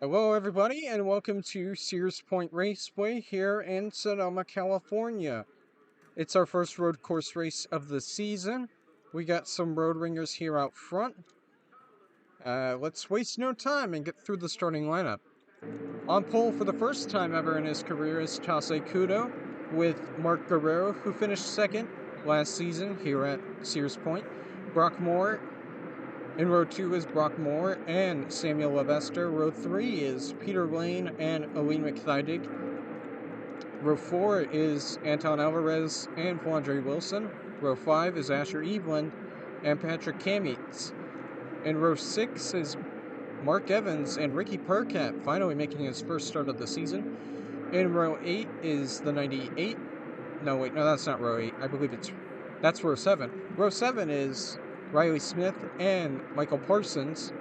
Hello, everybody, and welcome to Sears Point Raceway here in Sonoma, California. It's our first road course race of the season. We got some road ringers here out front. Let's waste no time and get through the starting lineup. On pole for the first time ever in his career is Tase Kudo with Mark Guerrero, who finished second last season here at Sears Point. Brock Moore in row 2 is Brock Moore and Samuel Levester. Row 3 is Peter Lane and Aline McThydig. Row 4 is Anton Alvarez and Flandre Wilson. Row 5 is Asher Evelyn and Patrick Kamitz. In row 6 is Mark Evans and Ricky Percat, finally making his first start of the season. In row 8 is the 98. No, that's not row 8. I believe that's row 7. Row 7 is Riley Smith and Michael Parsons.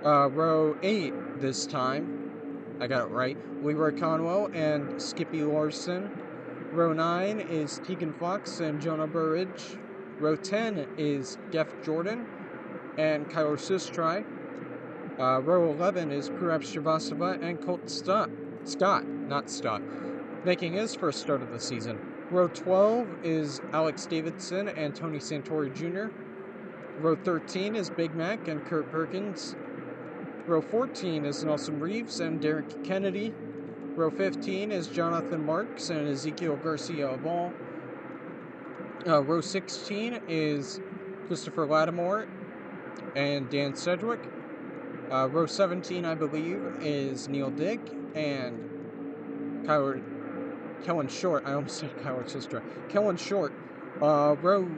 Row 8 this time. I got it right. Leroy Conwell and Skippy Larson. Row 9 is Tegan Fox and Jonah Burridge. Row 10 is Geoff Jordan and Kyler Sistry. Row 11 is Purab Srivastava and Colt Scott, making his first start of the season. Row 12 is Alex Davidson and Tony Santori Jr. Row 13 is Big Mac and Kurt Perkins. Row 14 is Nelson Reeves and Derek Kennedy. Row 15 is Jonathan Marks and Ezekiel Garcia Aval. Row 16 is Christopher Lattimore and Dan Sedgwick. Row 17, I believe, is Neil Dick and Kellen Short. I almost said Kyler Sistra. Kellen Short. Row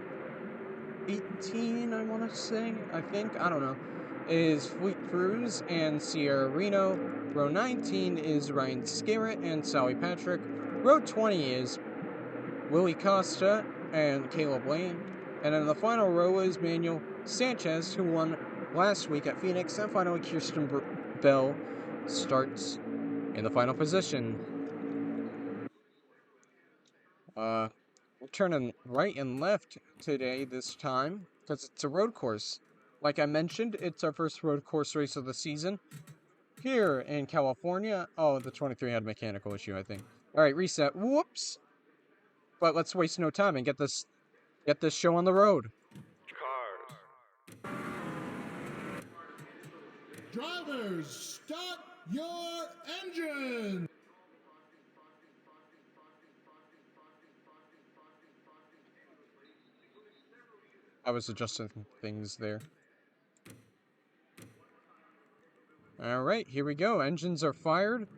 18, I want to say, I don't know, is Fleet Cruz and Sierra Reno. Row 19 is Ryan Scarrett and Sally Patrick. Row 20 is Willie Costa and Caleb Lane. And in the final row is Manuel Sanchez, who won last week at Phoenix. And finally, Kirsten Bell starts in the final position. We're turning right and left today this time because it's a road course. Like I mentioned, it's our first road course race of the season here in California. Oh, the 23 had a mechanical issue, I think. All right, reset. Whoops. But let's waste no time and get this show on the road. Cars. Drivers, start your engine! I was adjusting things there. Alright, here we go. Engines are fired,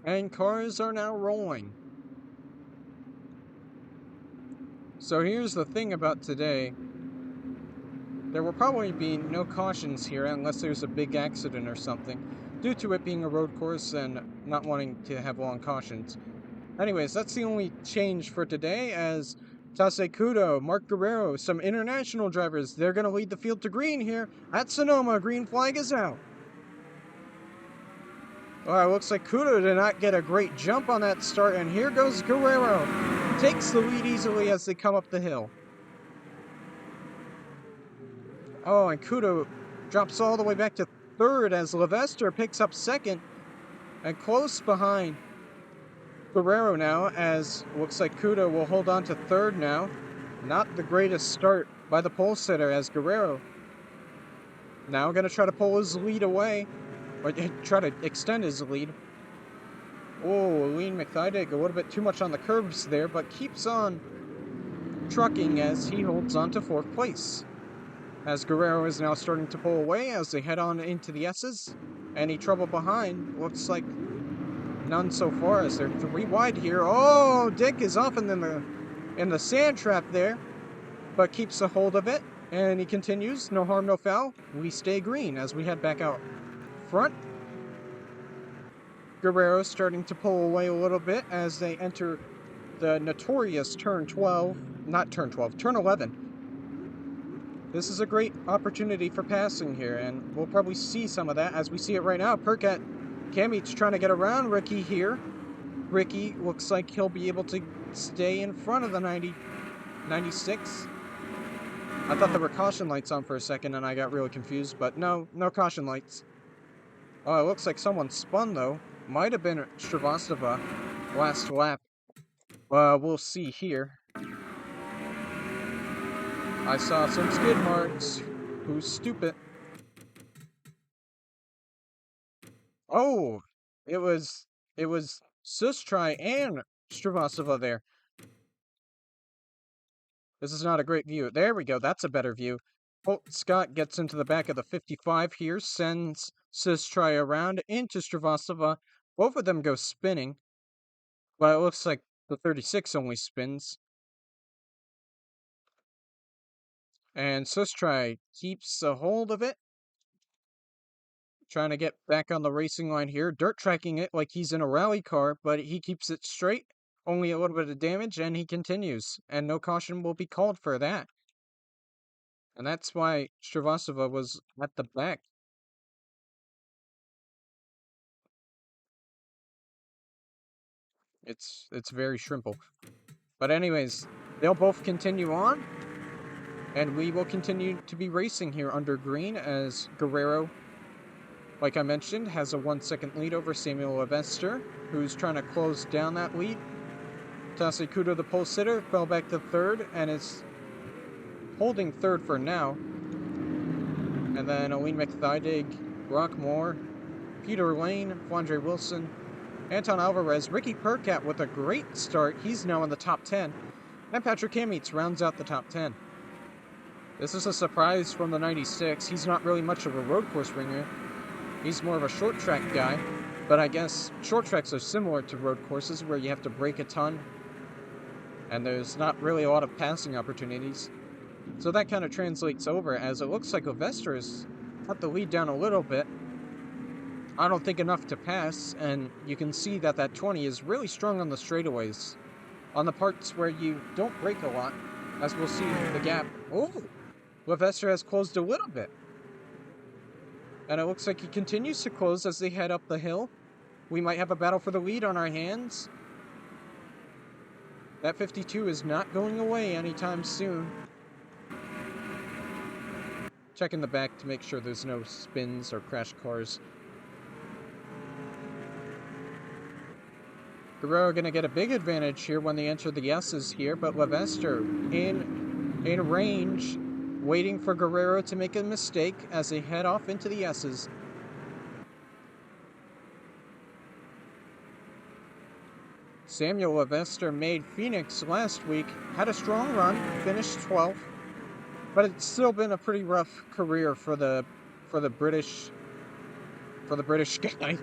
and cars are now rolling. So here's the thing about today. There will probably be no cautions here unless there's a big accident or something, due to it being a road course and not wanting to have long cautions. Anyways, that's the only change for today, as Tase Kudo, Mark Guerrero, some international drivers, they're going to lead the field to green here at Sonoma. Green flag is out. Alright, looks like Kudo did not get a great jump on that start, and here goes Guerrero. Takes the lead easily as they come up the hill. Oh, and Kudo drops all the way back to third as Levester picks up second, and close behind Guerrero now, as looks like Kudo will hold on to third now. Not the greatest start by the pole sitter, as Guerrero now going to try to pull his lead away, or try to extend his lead. Oh, Aline McThydig a little bit too much on the curbs there, but keeps on trucking as he holds on to fourth place. As Guerrero is now starting to pull away as they head on into the S's. Any trouble behind? Looks like none so far, as they're 3 wide here. Oh, Dick is off in the sand trap there, but keeps a hold of it, and he continues. No harm, no foul. We stay green as we head back out front. Guerrero starting to pull away a little bit as they enter the notorious turn 11. This is a great opportunity for passing here, and we'll probably see some of that as we see it right now. Percat Kamit's trying to get around Ricky here. Ricky looks like he'll be able to stay in front of the 96. I thought there were caution lights on for a second and I got really confused, but no caution lights. Oh, it looks like someone spun, though. Might have been Shrivastava last lap. We'll see here. I saw some skid marks. Who's stupid? Oh, it was Sustry and Shrivastava there. This is not a great view. There we go. That's a better view. Colt Scott gets into the back of the 55 here, sends Sustry around into Shrivastava. Both of them go spinning, but it looks like the 36 only spins. And Sustry keeps a hold of it, trying to get back on the racing line here. Dirt tracking it like he's in a rally car, but he keeps it straight. Only a little bit of damage, and he continues. And no caution will be called for that. And that's why Shrivastava was at the back. It's very shrimple. But anyways, they'll both continue on. And we will continue to be racing here under green as Guerrero, like I mentioned, has a 1 second lead over Samuel Levester, who's trying to close down that lead. Tase Kudo, the pole sitter, fell back to third and is holding third for now. And then Aline McThydig, Brock Moore, Peter Lane, Flandre Wilson, Anton Alvarez, Ricky Percat with a great start. He's now in the top 10. And Patrick Hammeets rounds out the top 10. This is a surprise from the 96. He's not really much of a road course ringer. He's more of a short track guy. But I guess short tracks are similar to road courses where you have to brake a ton. And there's not really a lot of passing opportunities. So that kind of translates over as it looks like Levester has cut the lead down a little bit. I don't think enough to pass, and you can see that that 20 is really strong on the straightaways. On the parts where you don't brake a lot, as we'll see the gap. Oh! Levester has closed a little bit. And it looks like he continues to close as they head up the hill. We might have a battle for the lead on our hands. That 52 is not going away anytime soon. Checking the back to make sure there's no spins or crash cars. Guerrero gonna get a big advantage here when they enter the S's here, but Levester in range, waiting for Guerrero to make a mistake as they head off into the S's. Samuel Levester made Phoenix last week, had a strong run, finished 12th, but it's still been a pretty rough career for the British guy,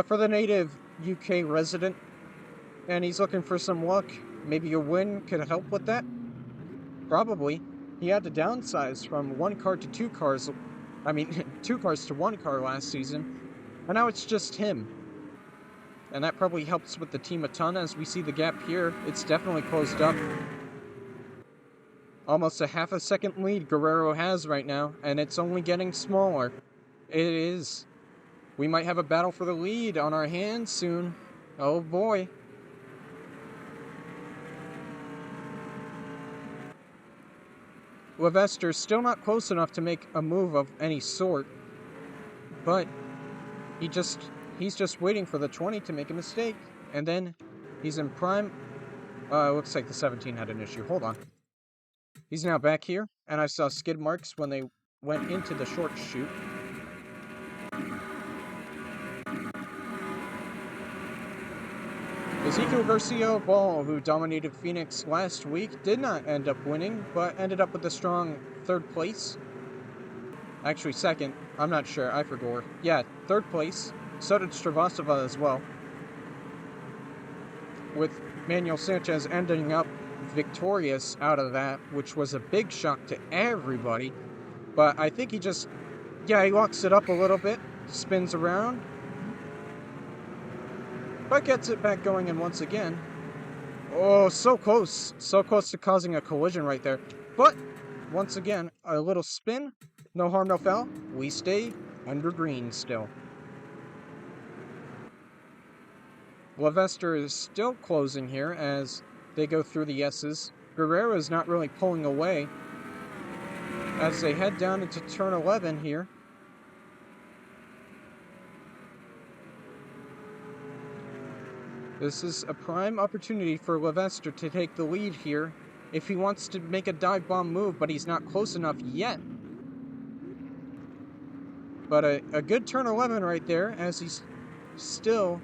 for the native UK resident, and he's looking for some luck. Maybe a win could help with that. Probably. He had to downsize from 1 car to 2 cars. I mean, 2 cars to 1 car last season. And now it's just him. And that probably helps with the team a ton. As we see the gap here, it's definitely closed up. Almost a half a second lead Guerrero has right now, and it's only getting smaller. It is. We might have a battle for the lead on our hands soon. Oh boy. Levester's still not close enough to make a move of any sort, but he's just waiting for the 20 to make a mistake, and then he's in prime. Looks like the 17 had an issue. Hold on. He's now back here, and I saw skid marks when they went into the short chute. Ezekiel Garcia Ball, who dominated Phoenix last week, did not end up winning, but ended up with a strong 3rd place. Actually, 2nd. I'm not sure. I forgot. Yeah, 3rd place. So did Shrivastava as well. With Manuel Sanchez ending up victorious out of that, which was a big shock to everybody. But I think he just, he locks it up a little bit, spins around, but gets it back going, and once again, oh, so close to causing a collision right there. But once again, a little spin, no harm, no foul. We stay under green still. Levester is still closing here as they go through the S's. Guerrero is not really pulling away as they head down into turn 11 here. This is a prime opportunity for Levester to take the lead here if he wants to make a dive bomb move, but he's not close enough yet. But a good turn 11 right there, as he's still...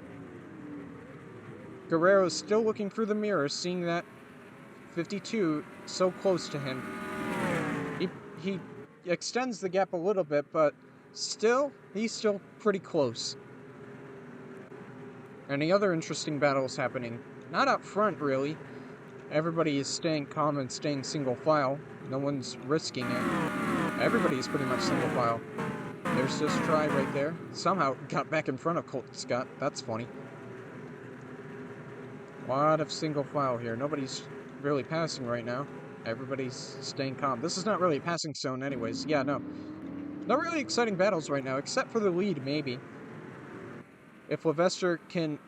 Guerrero's still looking through the mirror, seeing that 52 so close to him. He extends the gap a little bit, but still, he's still pretty close. Any other interesting battles happening? Not up front, really. Everybody is staying calm and staying single file. No one's risking it. Everybody is pretty much single file. There's this try right there. Somehow got back in front of Colt Scott. That's funny. A lot of single file here. Nobody's really passing right now. Everybody's staying calm. This is not really a passing zone anyways. Yeah, no. Not really exciting battles right now, except for the lead, maybe. If Levester can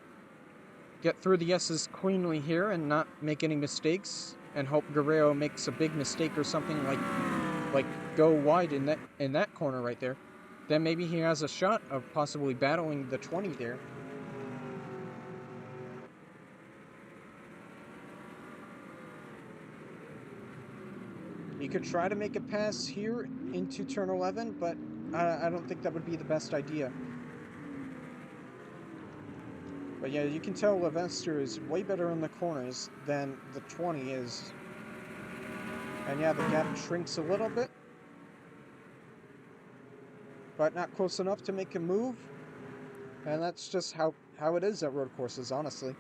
get through the S's cleanly here and not make any mistakes, and hope Guerrero makes a big mistake or something like go wide in that corner right there, then maybe he has a shot of possibly battling the 20 there. You could try to make a pass here into turn 11, but I don't think that would be the best idea. But yeah, you can tell Levester is way better in the corners than the 20 is. And yeah, the gap shrinks a little bit, but not close enough to make a move. And that's just how it is at road courses, honestly.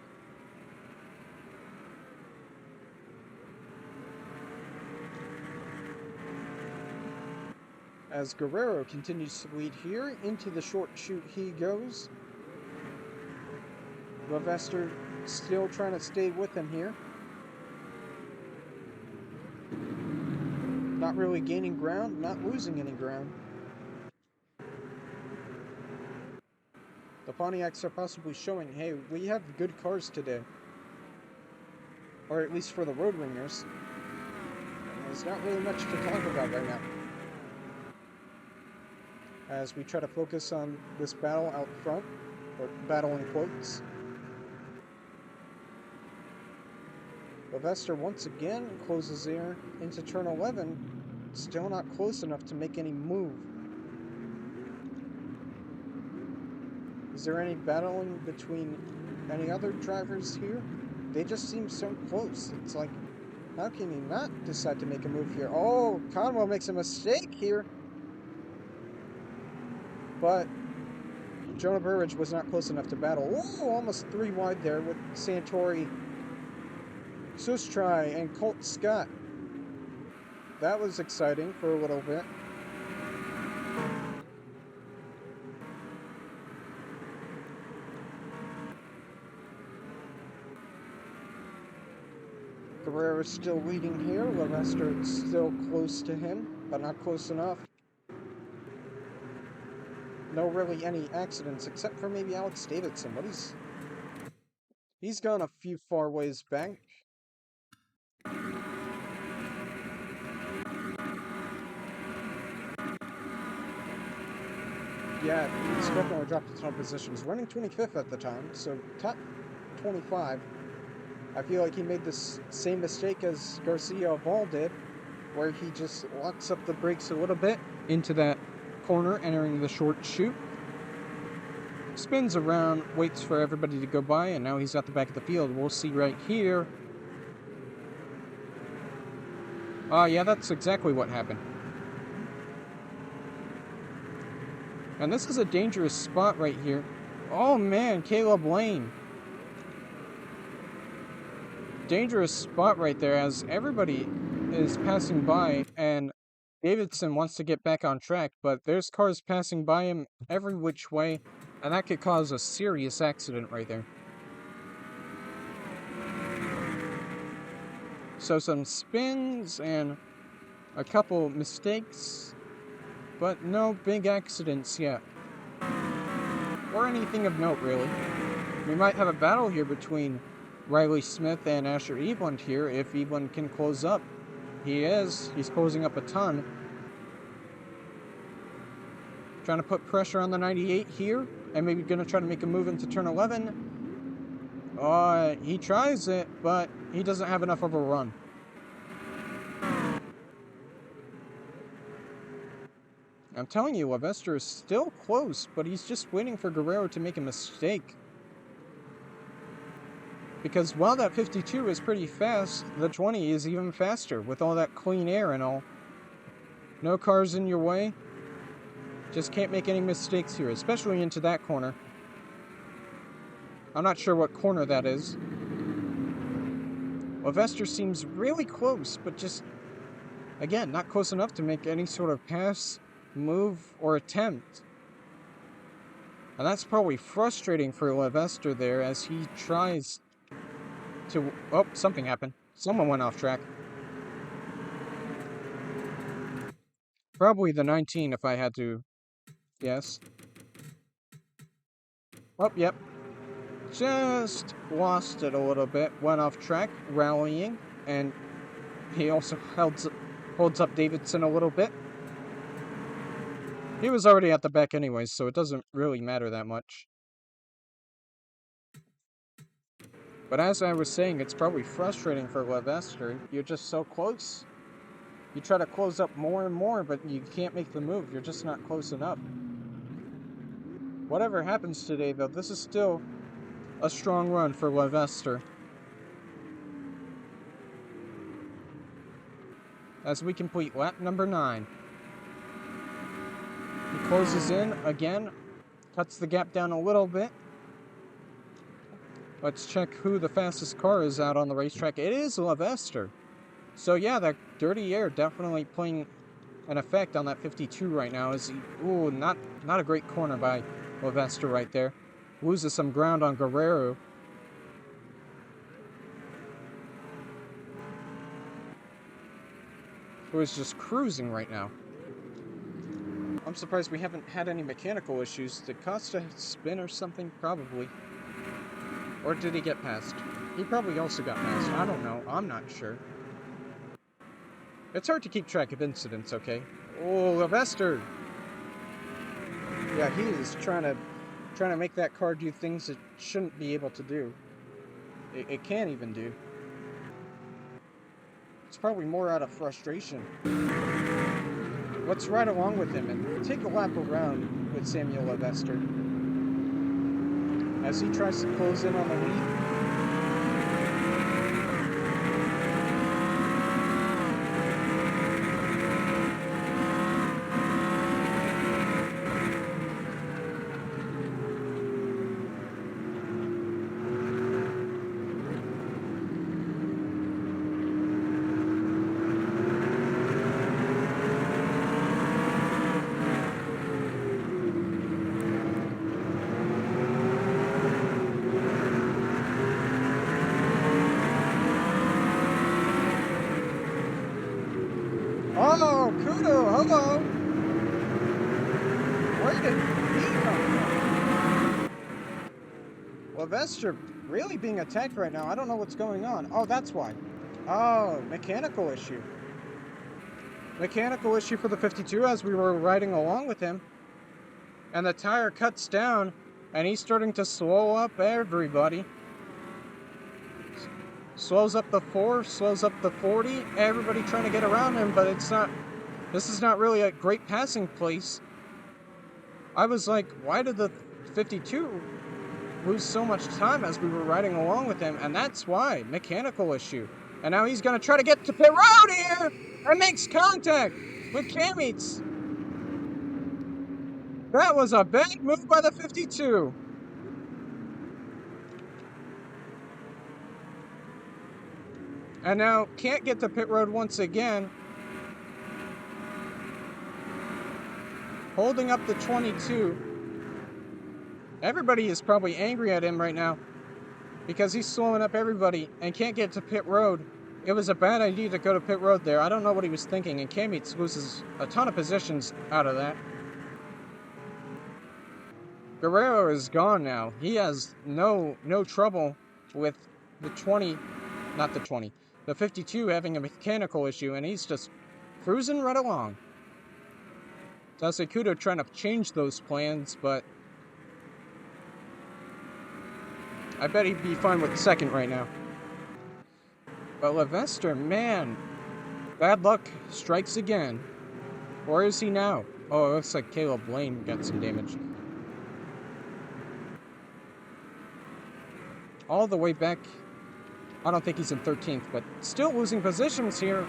As Guerrero continues to lead here, into the short chute he goes. Levester still trying to stay with him here. Not really gaining ground, not losing any ground. The Pontiacs are possibly showing, hey, we have good cars today. Or at least for the road ringers. There's not really much to talk about right now. As we try to focus on this battle out front, or battle in quotes. Levester once again closes there into turn 11, still not close enough to make any move. Is there any battling between any other drivers here? They just seem so close. It's like, how can he not decide to make a move here? Oh, Conwell makes a mistake here. But Jonah Burridge was not close enough to battle. Oh, almost 3 wide there with Santori, Sustrai, and Colt Scott. That was exciting for a little bit. Guerrero's still leading here. Levester is still close to him, but not close enough. No really any accidents, except for maybe Alex Davidson, but he's gone a few far ways back. Yeah, he's definitely dropped a ton of positions. Running 25th at the time, so top 25. I feel like he made this same mistake as Garcia Val did, where he just locks up the brakes a little bit into that corner, entering the short chute. Spins around, waits for everybody to go by, and now he's at the back of the field. We'll see right here. Yeah, that's exactly what happened. And this is a dangerous spot right here. Oh man, Caleb Lane. Dangerous spot right there as everybody is passing by and Davidson wants to get back on track, but there's cars passing by him every which way, and that could cause a serious accident right there. So some spins and a couple mistakes, but no big accidents yet. Or anything of note, really. We might have a battle here between Riley Smith and Asher Eveland here if Eveland can close up. He's closing up a ton. Trying to put pressure on the 98 here, and maybe going to try to make a move into turn 11. He tries it, but he doesn't have enough of a run. I'm telling you, Lavester is still close, but he's just waiting for Guerrero to make a mistake. Because while that 52 is pretty fast, the 20 is even faster, with all that clean air and all. No cars in your way. Just can't make any mistakes here, especially into that corner. I'm not sure what corner that is. Lavester seems really close, but just, again, not close enough to make any sort of pass, move, or attempt. And that's probably frustrating for Lavester there as he tries to... Oh, something happened. Someone went off track. Probably the 19 if I had to guess. Oh, yep. Just lost it a little bit. Went off track, rallying, and he also holds up Davidson a little bit. He was already at the back anyways, so it doesn't really matter that much. But as I was saying, it's probably frustrating for Lavester. You're just so close. You try to close up more and more, but you can't make the move. You're just not close enough. Whatever happens today, though, this is still a strong run for Lavester. As we complete lap number 9. He closes in again, cuts the gap down a little bit. Let's check who the fastest car is out on the racetrack. It is Lavester. So yeah, that dirty air definitely playing an effect on that 52 right now. Is he, ooh, not a great corner by Lavester right there. Loses some ground on Guerrero. Who is just cruising right now. I'm surprised we haven't had any mechanical issues. Did Costa spin or something? Probably. Or did he get past? He probably also got past. I don't know. I'm not sure. It's hard to keep track of incidents, okay? Oh, Lavester! Yeah, he is trying to make that car do things it shouldn't be able to do. It can't even do. It's probably more out of frustration. Let's ride along with him and take a lap around with Samuel Lavester as he tries to close in on the lead. Oh, Kudo, hello! Where did he come from? Lavester really being attacked right now. I don't know what's going on. Oh, that's why. Oh, mechanical issue. Mechanical issue for the 52 as we were riding along with him. And the tire cuts down, and he's starting to slow up everybody. Slows up the 4, slows up the 40, everybody trying to get around him, but it's not, this is not really a great passing place. I was like, why did the 52 lose so much time as we were riding along with him? And that's why, mechanical issue. And now he's gonna try to get to pit road here, and makes contact with Cameets. That was a bad move by the 52. And now can't get to pit road once again. Holding up the 22. Everybody is probably angry at him right now because he's slowing up everybody and can't get to pit road. It was a bad idea to go to pit road there. I don't know what he was thinking, and Cameets loses a ton of positions out of that. Guerrero is gone now. He has no trouble with the 20, not the 20. The 52 having a mechanical issue, and he's just cruising right along. Tasekudo trying to change those plans, but I bet he'd be fine with second right now. But Levester, man, bad luck strikes again. Where is he now? Oh, it looks like Caleb Lane got some damage. All the way back. I don't think he's in 13th, but still losing positions here.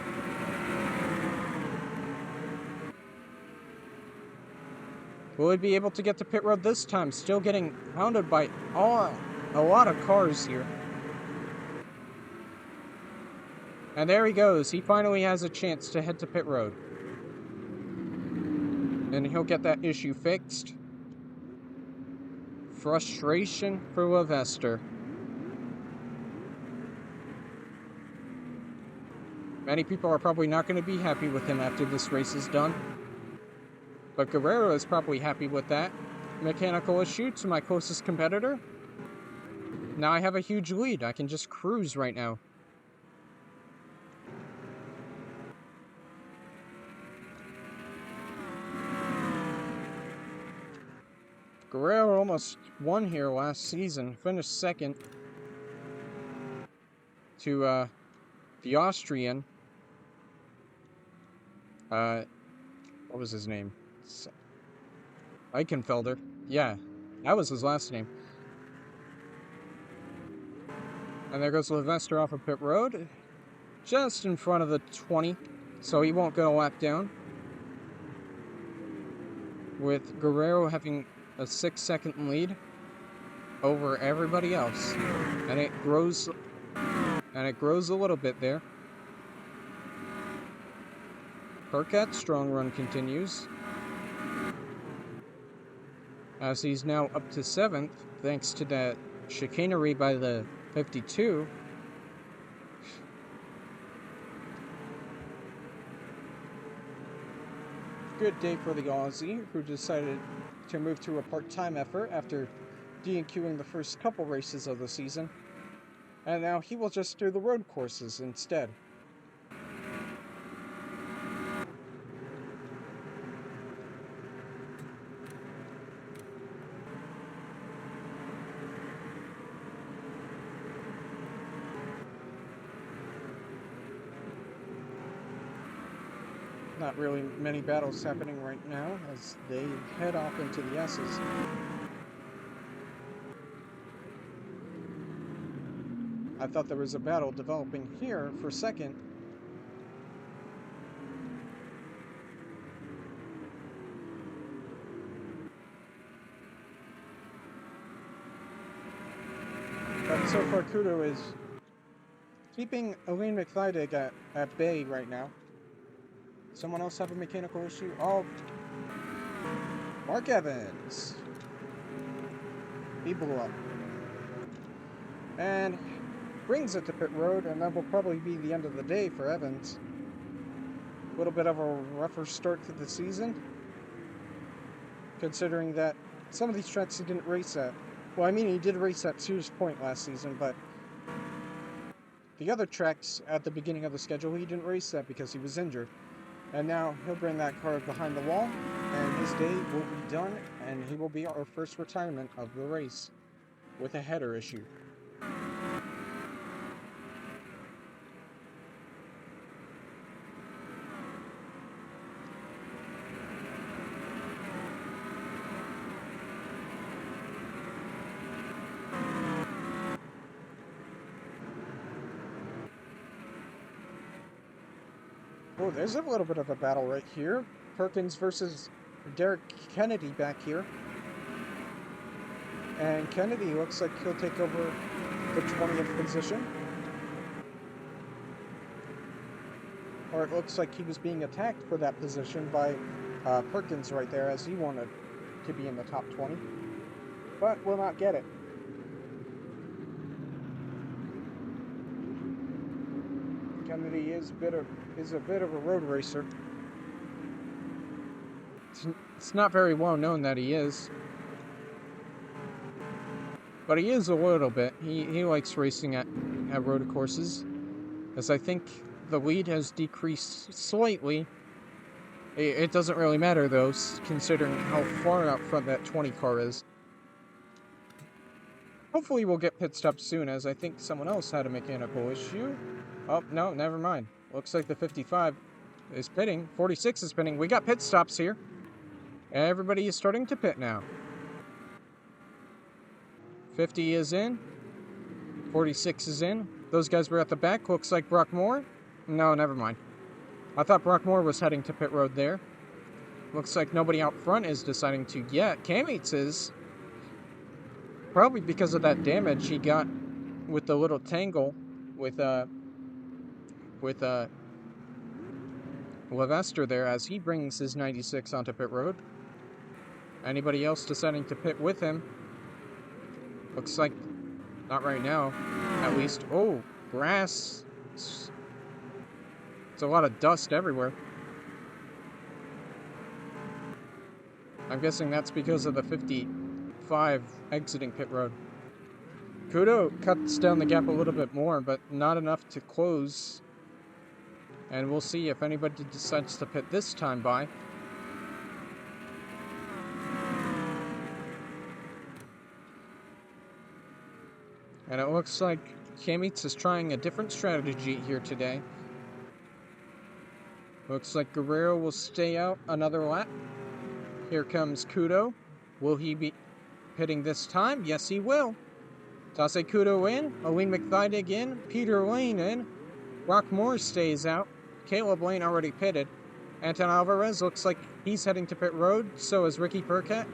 Will he be able to get to pit road this time? Still getting hounded by a lot of cars here. And there he goes. He finally has a chance to head to pit road. And he'll get that issue fixed. Frustration for Levester. Many people are probably not going to be happy with him after this race is done. But Guerrero is probably happy with that. Mechanical issue to my closest competitor. Now I have a huge lead. I can just cruise right now. Guerrero almost won here last season. Finished second to the Austrian. What was his name? Eichenfelder. Yeah, that was his last name. And there goes Levester off of pit road. Just in front of the 20, so he won't go a lap down. With Guerrero having a 6-second lead over everybody else. And it grows a little bit there. Perkat's strong run continues, as he's now up to 7th, thanks to that chicanery by the 52. Good day for the Aussie, who decided to move to a part-time effort after DNQing the first couple races of the season. And now he will just do the road courses instead. Not really many battles happening right now as they head off into the S's. I thought there was a battle developing here for second. But so far Kudo is keeping Elaine McLeidig at bay right now. Someone else have a mechanical issue? Oh, Mark Evans. He blew up. And brings it to pit road, and that will probably be the end of the day for Evans. A little bit of a rougher start to the season, considering that some of these tracks he didn't race at. Well, I mean, he did race at Sears Point last season, but the other tracks at the beginning of the schedule, he didn't race at because he was injured. And now he'll bring that car behind the wall, and his day will be done, and he will be our first retirement of the race with a header issue. Oh, there's a little bit of a battle right here. Perkins versus Derek Kennedy back here. And Kennedy looks like he'll take over the 20th position. Or it looks like he was being attacked for that position by Perkins right there, as he wanted to be in the top 20. But will not get it. Kennedy is a bit of a road racer. It's not very well known that he is, but he is a little bit. He likes racing at road courses, as I think the lead has decreased slightly. It doesn't really matter though, considering how far out front that 20 car is. Hopefully we'll get pit stops soon, as I think someone else had a mechanical issue. Oh, no, never mind. Looks like the 55 is pitting. 46 is pitting. We got pit stops here. Everybody is starting to pit now. 50 is in. 46 is in. Those guys were at the back. Looks like Brock Moore. No, never mind. I thought Brock Moore was heading to pit road there. Looks like nobody out front is deciding to yet. Cameats is. Probably because of that damage he got with the little tangle with Levester there, as he brings his 96 onto pit road. Anybody else deciding to pit with him? Looks like not right now, at least. Oh, grass. It's a lot of dust everywhere. I'm guessing that's because of the 55 exiting pit road. Kudo cuts down the gap a little bit more, but not enough to close. And we'll see if anybody decides to pit this time by. And it looks like Cameats is trying a different strategy here today. Looks like Guerrero will stay out another lap. Here comes Kudo. Will he be pitting this time? Yes, he will. Tase Kudo in. Aline McVidig in. Peter Lane in. Brock Moore stays out. Caleb Lane already pitted. Anton Alvarez looks like he's heading to pit road. So is Ricky Burkett.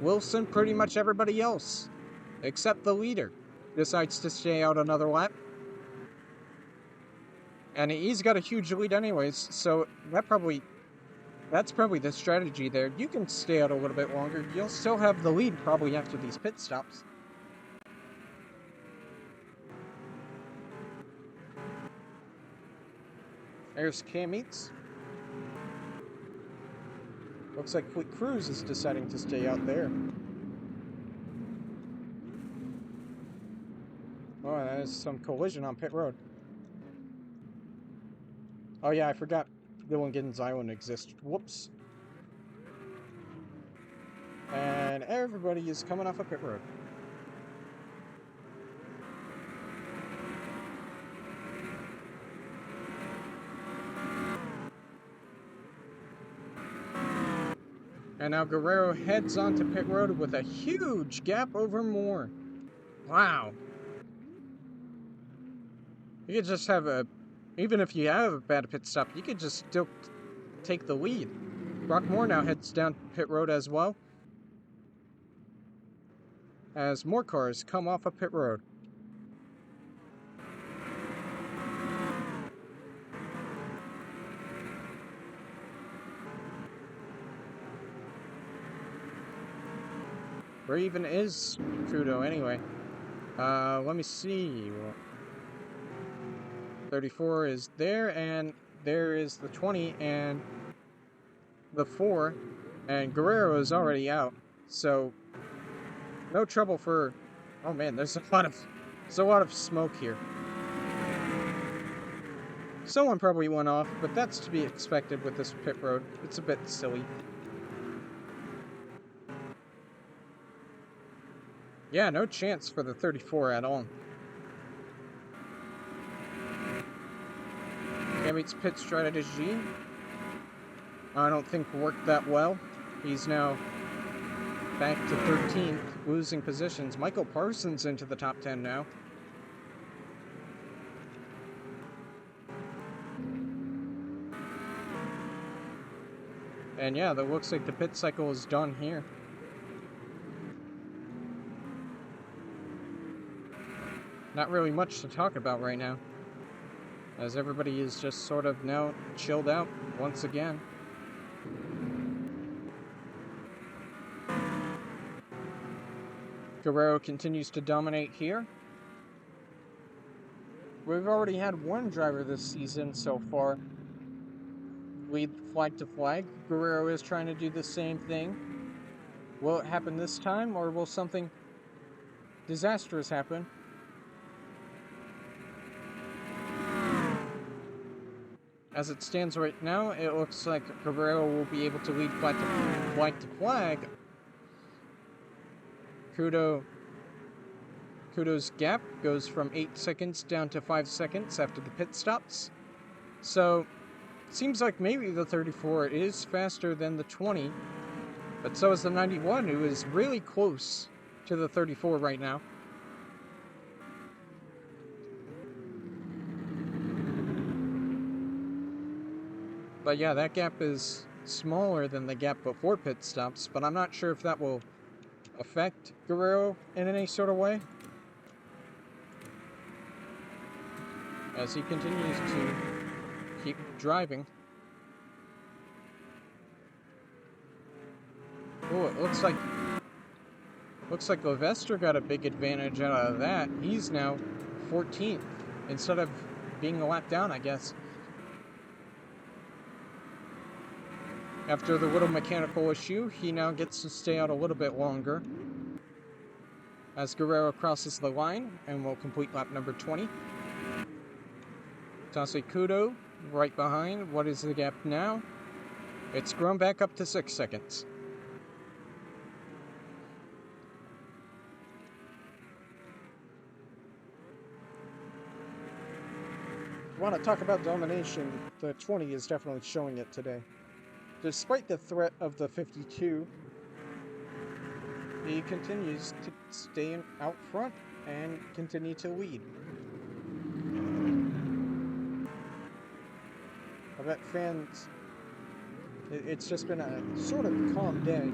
Wilson, pretty much everybody else, except the leader, decides to stay out another lap. And he's got a huge lead anyways, so that's probably the strategy there. You can stay out a little bit longer. You'll still have the lead probably after these pit stops. There's Cameats. Looks like Fleet Cruz is deciding to stay out there. Oh, and there's some collision on pit road. Oh yeah, I forgot Dylan Giddens Island exists. Whoops. And everybody is coming off a pit road. And now Guerrero heads onto pit road with a huge gap over Moore. Wow. You could just have even if you have a bad pit stop, you could just still take the lead. Brock Moore now heads down pit road as well, as more cars come off of pit road. Where even is Kudo anyway? Let me see. 34 is there, and there is the 20 and the 4, and Guerrero is already out, so no trouble for. Oh man, there's a lot of smoke here. Someone probably went off, but that's to be expected with this pit road. It's a bit silly. Yeah, no chance for the 34 at all. Cameat's pit strategy, I don't think worked that well. He's now back to 13th, losing positions. Michael Parsons into the top 10 now. And yeah, that looks like the pit cycle is done here. Not really much to talk about right now, as everybody is just sort of now chilled out once again. Guerrero continues to dominate here. We've already had one driver this season so far lead flag to flag. Guerrero is trying to do the same thing. Will it happen this time, or will something disastrous happen? As it stands right now, it looks like Guerrero will be able to lead flag to flag. Kudo Kudo's gap goes from 8 seconds down to 5 seconds after the pit stops. So, seems like maybe the 34 is faster than the 20, but so is the 91, who is really close to the 34 right now. But yeah, that gap is smaller than the gap before pit stops, but I'm not sure if that will affect Guerrero in any sort of way, as he continues to keep driving. Oh, it looks like Levester got a big advantage out of that. He's now 14th instead of being a lap down, I guess. After the little mechanical issue, he now gets to stay out a little bit longer as Guerrero crosses the line and will complete lap number 20. Tase Kudo right behind. What is the gap now? It's grown back up to 6 seconds. If you want to talk about domination, the 20 is definitely showing it today. Despite the threat of the 52, he continues to stay out front and continue to lead. I bet fans, it's just been a sort of calm day.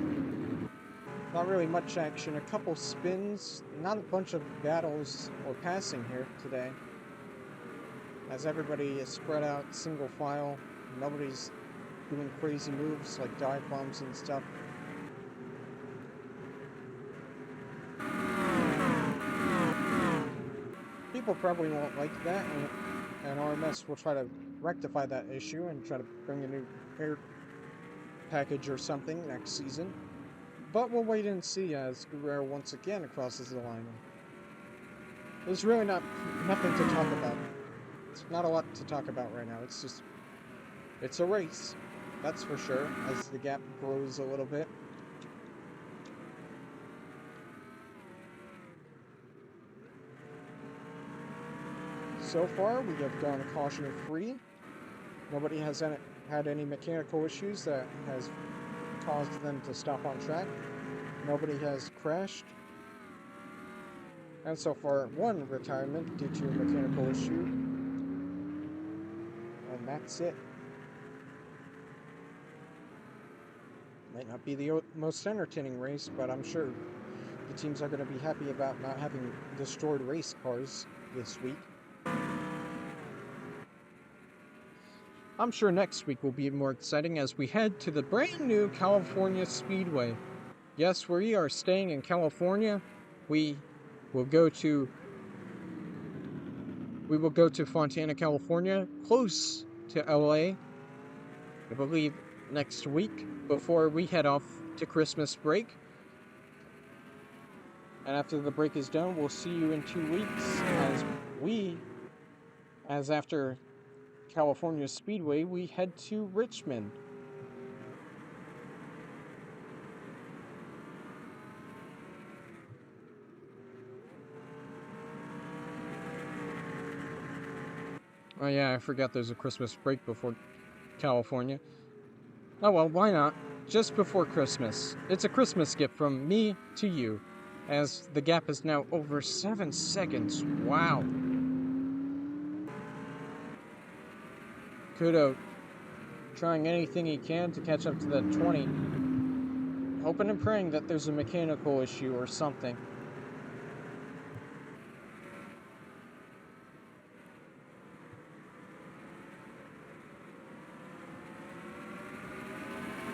Not really much action, a couple spins, not a bunch of battles or passing here today. As everybody is spread out, single file, nobody's doing crazy moves like dive bombs and stuff. People probably won't like that, and RMS will try to rectify that issue and try to bring a new air package or something next season. But we'll wait and see as Guerrero once again crosses the line. There's really nothing to talk about. It's not a lot to talk about right now. It's a race. That's for sure, as the gap grows a little bit. So far, we have gone caution-free. Nobody has had any mechanical issues that has caused them to stop on track. Nobody has crashed. And so far, one retirement due to a mechanical issue. And that's it. Might not be the most entertaining race, but I'm sure the teams are going to be happy about not having destroyed race cars this week. I'm sure next week will be more exciting as we head to the brand new California Speedway. Yes, we are staying in California. We will go to Fontana, California, close to LA, I believe next week, before we head off to Christmas break. And after the break is done, we'll see you in 2 weeks as after California Speedway, we head to Richmond. Oh yeah, I forgot there's a Christmas break before California. Oh well, why not? Just before Christmas. It's a Christmas gift from me to you, as the gap is now over 7 seconds. Wow. Kudo trying anything he can to catch up to the 20. Hoping and praying that there's a mechanical issue or something.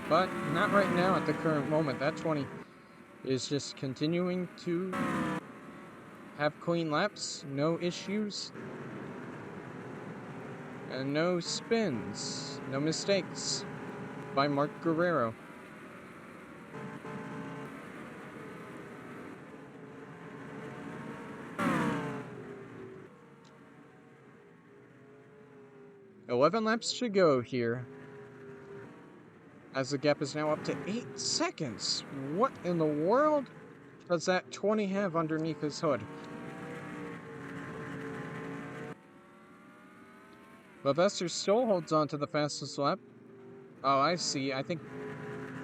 But not right now at the current moment. That 20 is just continuing to have clean laps, no issues, and no spins, no mistakes by Mark Guerrero. "11 laps to go here, as the gap is now up to 8 seconds. What in the world does that 20 have underneath his hood? Sylvester still holds on to the fastest lap. Oh, I see. I think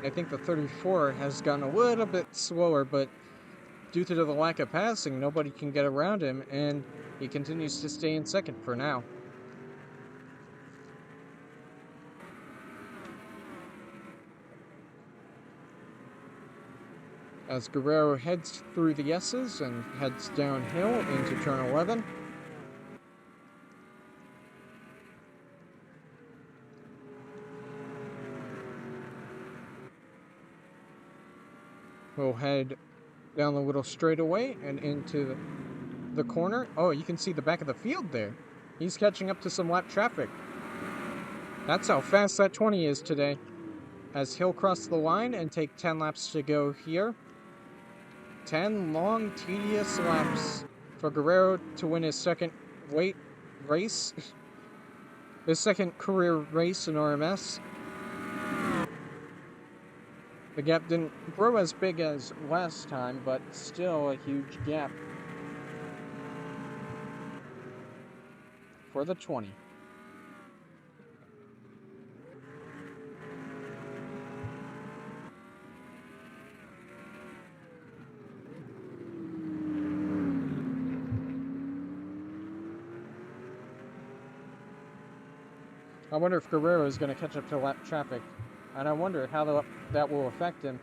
the 34 has gone a little bit slower, but due to the lack of passing, nobody can get around him, and he continues to stay in second for now. As Guerrero heads through the S's and heads downhill into turn 11. We'll head down the little straightaway and into the corner. Oh, you can see the back of the field there. He's catching up to some lap traffic. That's how fast that 20 is today. As he'll cross the line and take 10 laps to go here. 10 long, tedious laps for Guerrero to win his second race. His second career race in RMS. The gap didn't grow as big as last time, but still a huge gap for the 20. I wonder if Guerrero is going to catch up to lap traffic, and I wonder how that will affect him.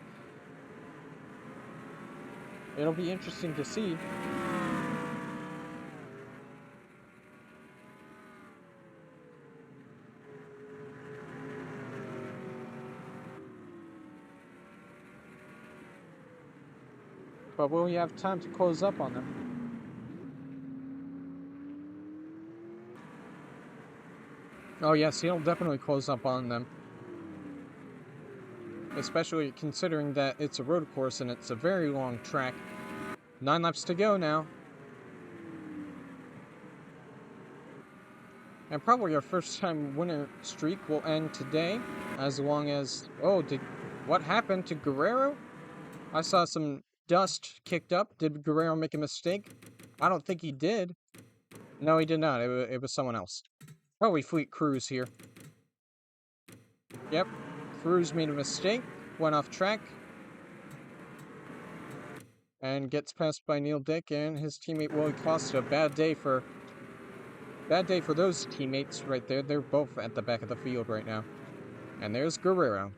It'll be interesting to see. But will he have time to close up on them? Oh yes, he'll definitely close up on them. Especially considering that it's a road course and it's a very long track. 9 laps to go now. And probably our first time winner streak will end today. As long as... Oh, what happened to Guerrero? I saw some dust kicked up. Did Guerrero make a mistake? I don't think he did. No, he did not. It was someone else. Probably Fleet Cruz here. Yep. Cruz made a mistake. Went off track. And gets passed by Neil Dick and his teammate Willie Costa. Bad day for those teammates right there. They're both at the back of the field right now. And there's Guerrero.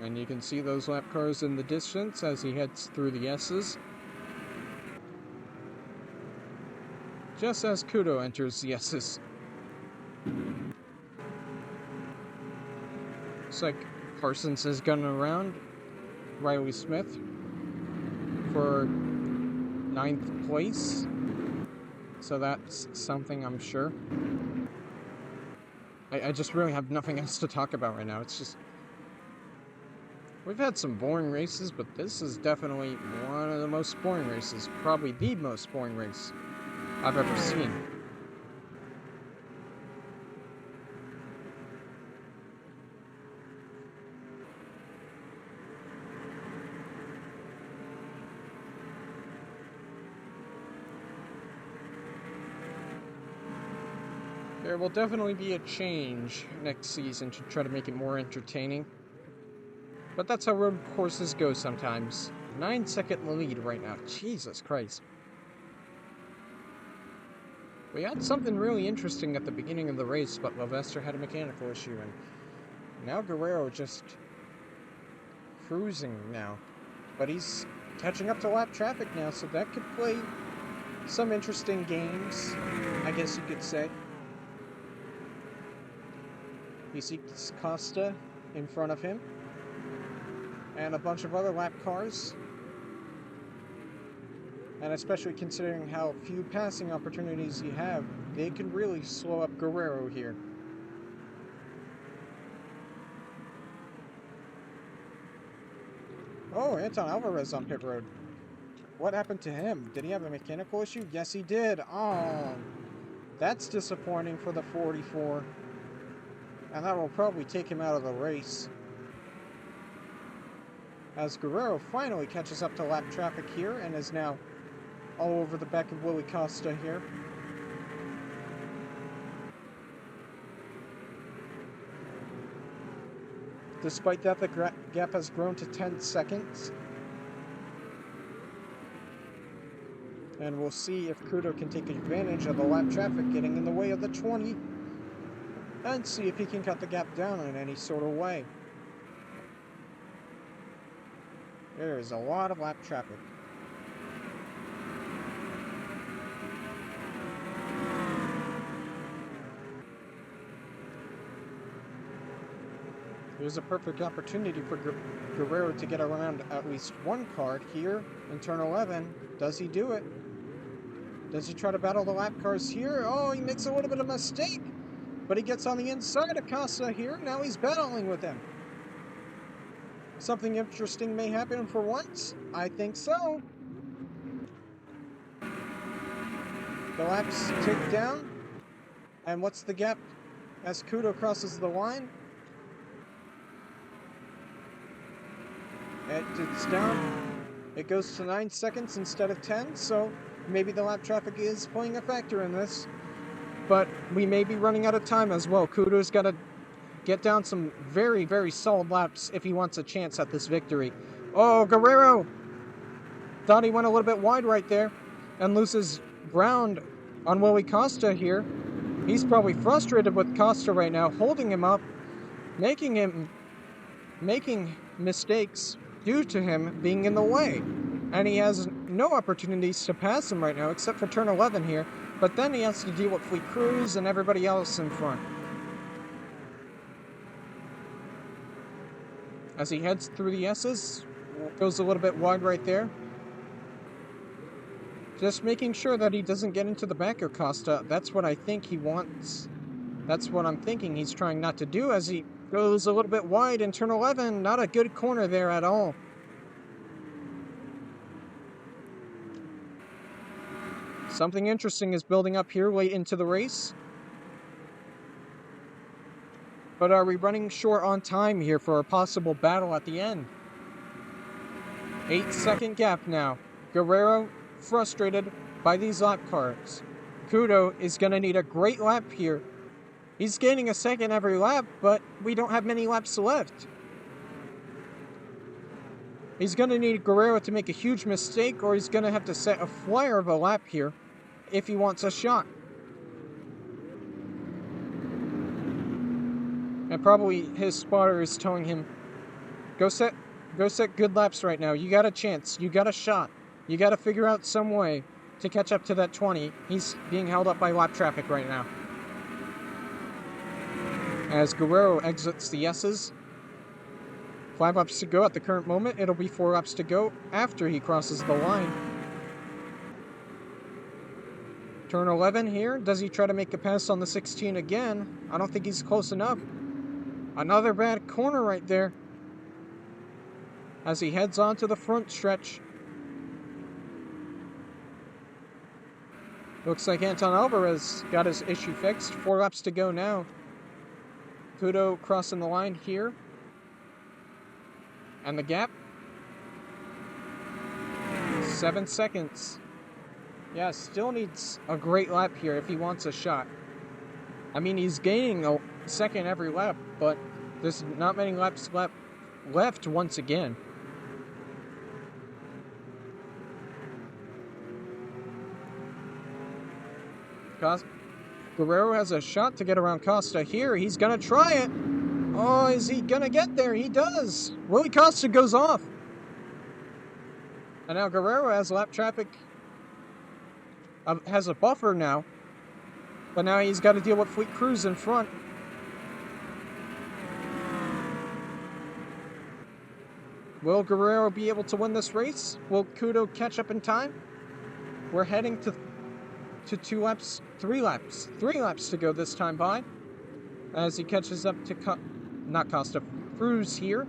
And you can see those lap cars in the distance as he heads through the S's. Just as Kudo enters the S's. Looks like Parsons is gunning around Riley Smith for 9th place. So that's something, I'm sure. I just really have nothing else to talk about right now. It's just... We've had some boring races, but this is definitely one of the most boring races. Probably the most boring race I've ever seen. There will definitely be a change next season to try to make it more entertaining. But that's how road courses go sometimes. 9-second lead right now. Jesus Christ. We had something really interesting at the beginning of the race, but Sylvester had a mechanical issue, and now Guerrero just cruising now. But he's catching up to lap traffic now, so that could play some interesting games, I guess you could say. He sees Costa in front of him. And a bunch of other lap cars. And especially considering how few passing opportunities you have, they can really slow up Guerrero here. Oh, Anton Alvarez on pit road. What happened to him? Did he have a mechanical issue? Yes, he did. Oh, That's disappointing for the 44. And that will probably take him out of the race. As Guerrero finally catches up to lap traffic here and is now all over the back of Willie Costa here. Despite that, the gap has grown to 10 seconds. And we'll see if Kudo can take advantage of the lap traffic getting in the way of the 20 and see if he can cut the gap down in any sort of way. There is a lot of lap traffic. There's a perfect opportunity for Guerrero to get around at least one card here in turn 11. Does he do it? Does he try to battle the lap cars here? Oh, he makes a little bit of a mistake, but he gets on the inside of Costa here. Now he's battling with him. Something interesting may happen for once. I think so. The laps tick down. And what's the gap as Kudo crosses the line? It's down. It goes to 9 seconds instead of 10, so maybe the lap traffic is playing a factor in this. But we may be running out of time as well. Kudo's got to get down some very, very solid laps if he wants a chance at this victory. Oh, Guerrero! Thought he went a little bit wide right there and loses ground on Willie Costa here. He's probably frustrated with Costa right now, holding him up, making mistakes due to him being in the way. And he has no opportunities to pass him right now, except for turn 11 here. But then he has to deal with Fleet Cruz and everybody else in front. As he heads through the S's, goes a little bit wide right there. Just making sure that he doesn't get into the back of Costa. That's what I think he wants. That's what I'm thinking he's trying not to do as he goes a little bit wide in turn 11. Not a good corner there at all. Something interesting is building up here late into the race. But are we running short on time here for a possible battle at the end? 8-second gap now. Guerrero frustrated by these lap cars. Kudo is going to need a great lap here. He's gaining a second every lap, but we don't have many laps left. He's going to need Guerrero to make a huge mistake, or he's going to have to set a flyer of a lap here if he wants a shot. And probably his spotter is telling him, go set good laps right now. You got a chance. You got a shot. You got to figure out some way to catch up to that 20. He's being held up by lap traffic right now. As Guerrero exits the S's, 5 laps to go at the current moment. It'll be 4 laps to go after he crosses the line. Turn 11 here. Does he try to make a pass on the 16 again? I don't think he's close enough. Another bad corner right there. As he heads on to the front stretch. Looks like Anton Alvarez got his issue fixed. 4 laps to go now. Kudo crossing the line here. And the gap. 7 seconds. Yeah, still needs a great lap here if he wants a shot. I mean, he's gaining a second every lap, but there's not many laps left once again. Guerrero has a shot to get around Costa here. He's going to try it. Oh, is he going to get there? He does. Willie Costa goes off. And now Guerrero has lap traffic. Has a buffer now. But now he's got to deal with Fleet Cruz in front. Will Guerrero be able to win this race? Will Kudo catch up in time? We're heading to 3 laps to go this time by. As he catches up to Cruz here.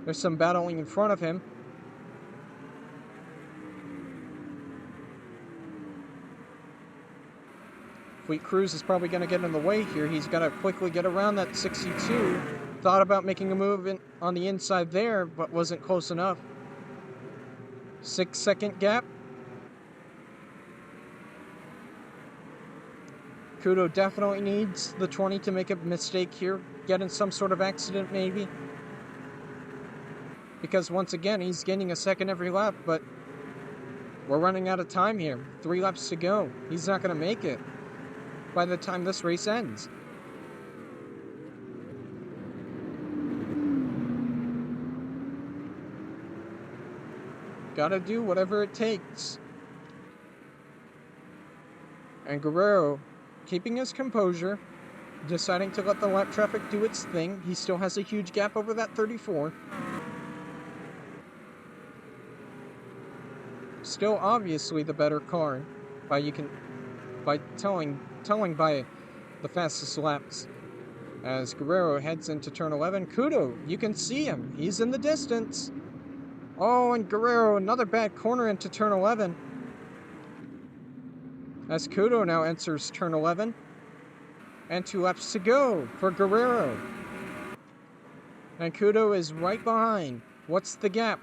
There's some battling in front of him. Fleet Cruz is probably going to get in the way here. He's got to quickly get around that 62. Thought about making a move on the inside there, but wasn't close enough. 6-second gap. Kudo definitely needs the 20 to make a mistake here. Get in some sort of accident, maybe. Because once again, he's gaining a second every lap, but we're running out of time here. 3 laps to go. He's not going to make it by the time this race ends. Gotta do whatever it takes. And Guerrero, keeping his composure, deciding to let the lap traffic do its thing. He still has a huge gap over that 34. Still obviously the better car by telling by the fastest laps. As Guerrero heads into turn 11, Kudo, you can see him. He's in the distance. Oh, and Guerrero, another bad corner into turn 11. As Kudo now enters turn 11. And 2 laps to go for Guerrero. And Kudo is right behind. What's the gap?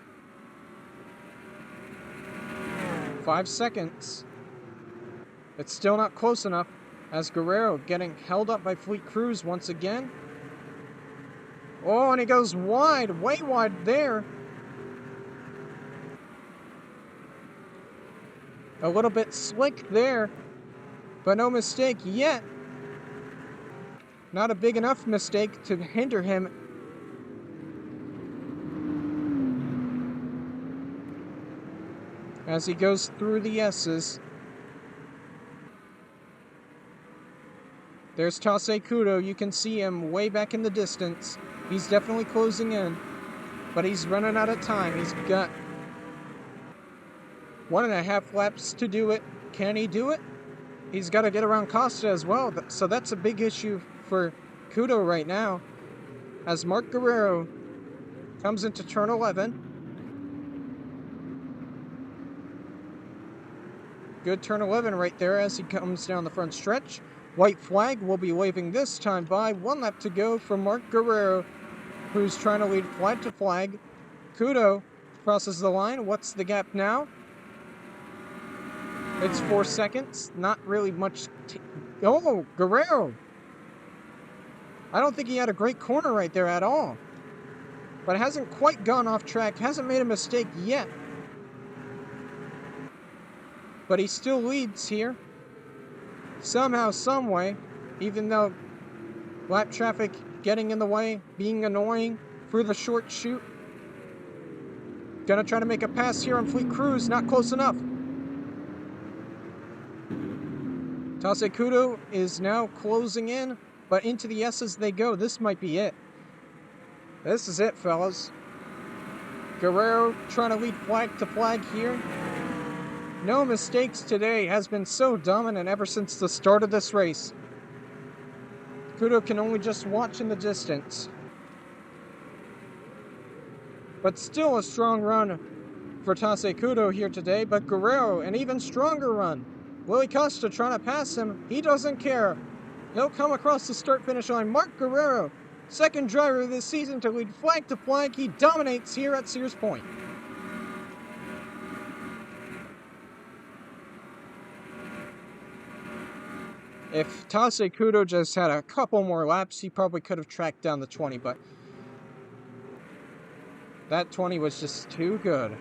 5 seconds. It's still not close enough, as Guerrero getting held up by Fleet Cruz once again. Oh, and he goes wide, way wide there. A little bit slick there, but no mistake yet. Not a big enough mistake to hinder him. As he goes through the S's. There's Taisei Kudo. You can see him way back in the distance. He's definitely closing in, but he's running out of time. He's got 1.5 laps to do it. Can he do it? He's got to get around Costa as well, so that's a big issue for Kudo right now. As Mark Guerrero comes into turn 11. Good turn 11 right there as he comes down the front stretch. White flag will be waving this time by. 1 lap to go for Mark Guerrero, who's trying to lead flag to flag. Kudo crosses the line. What's the gap now? It's 4 seconds. Not really much. Oh, Guerrero. I don't think he had a great corner right there at all. But hasn't quite gone off track. Hasn't made a mistake yet. But he still leads here. Somehow, some way. Even though lap traffic getting in the way, being annoying for the short shoot. Gonna try to make a pass here on Fleet Cruz. Not close enough. Taisei Kudo is now closing in, but into the S's they go. This might be it. This is it, fellas. Guerrero trying to lead flag to flag here. No mistakes today. Has been so dominant ever since the start of this race. Kudo can only just watch in the distance. But still a strong run for Taisei Kudo here today. But Guerrero, an even stronger run. Willie Costa trying to pass him. He doesn't care. He'll come across the start-finish line. Mark Guerrero, second driver of this season to lead flag to flag. He dominates here at Sears Point. If Taisei Kudo just had a couple more laps, he probably could have tracked down the 20, but that 20 was just too good.